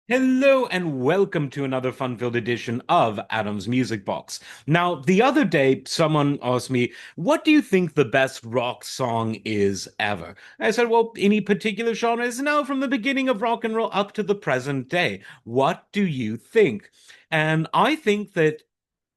Hello and welcome to another fun-filled edition of Adam's Music Box. Now, the other day, someone asked me, "What do you think the best rock song is ever?" I said, "Well, any particular genre is now from the beginning of rock and roll up to the present day. What do you think?" And I think that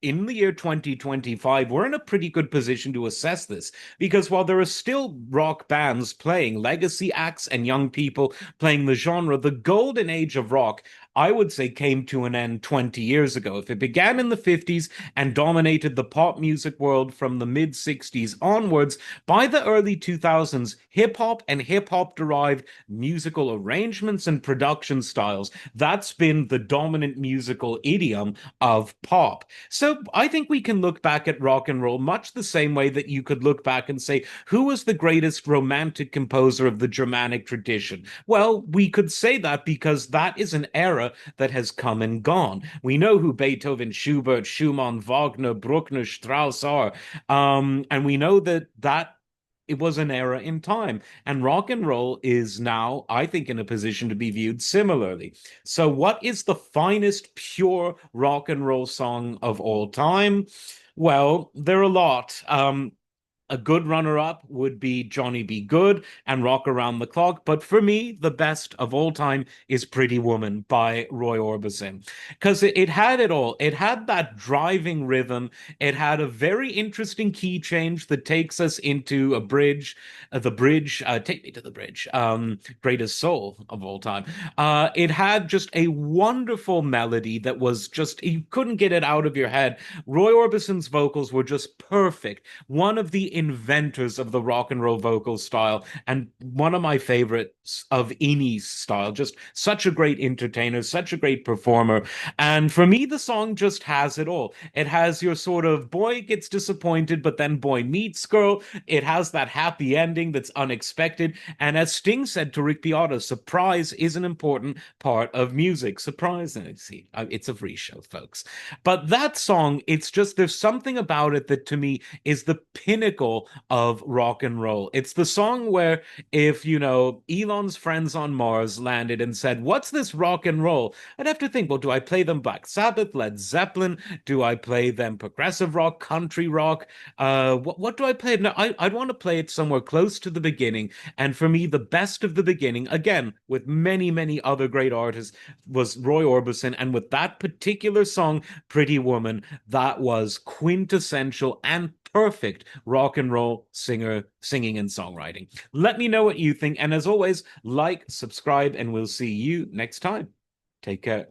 in the year 2025, we're in a pretty good position to assess this because while there are still rock bands playing, legacy acts and young people playing the genre, the golden age of rock, I would say, came to an end 20 years ago. If it began in the 50s and dominated the pop music world from the mid 60s onwards, by the early 2000s, hip hop and hip hop derived musical arrangements and production styles, that's been the dominant musical idiom of pop. So I think we can look back at rock and roll much the same way that you could look back and say, who was the greatest romantic composer of the Germanic tradition? Well, we could say that because that is an era that has come and gone. We know who Beethoven, Schubert, Schumann, Wagner, Bruckner, Strauss are. And we know that it was an era in time. And rock and roll is now, I think, in a position to be viewed similarly. So, what is the finest pure rock and roll song of all time? Well, there are a lot. A good runner-up would be Johnny B. Good and Rock Around the Clock. But for me, the best of all time is Pretty Woman by Roy Orbison. Because it had it all. It had that driving rhythm. It had a very interesting key change that takes us into a bridge, the bridge, Take Me to the Bridge, greatest soul of all time. It had just a wonderful melody that was just, you couldn't get it out of your head. Roy Orbison's vocals were just perfect, one of the inventors of the rock and roll vocal style, and one of my favorites of any style. Just such a great entertainer, such a great performer. And for me, the song just has it all. It has your sort of boy gets disappointed, but then boy meets girl. It has that happy ending that's unexpected. And as Sting said to Rick Beato, surprise is an important part of music. Surprise, and see, it's a free show, folks. But that song, it's just there's something about it that to me is the pinnacle of rock and roll. It's the song where if, Elon's friends on Mars landed and said, "What's this rock and roll?" I'd have to think, well, do I play them Black Sabbath, Led Zeppelin? Do I play them progressive rock, country rock? What do I play? No, I'd want to play it somewhere close to the beginning. And for me, the best of the beginning, again, with many, many other great artists, was Roy Orbison. And with that particular song, Pretty Woman, that was quintessential and perfect rock and roll singer singing and songwriting. Let me know what you think. And as always, like, subscribe, and we'll see you next time. Take care.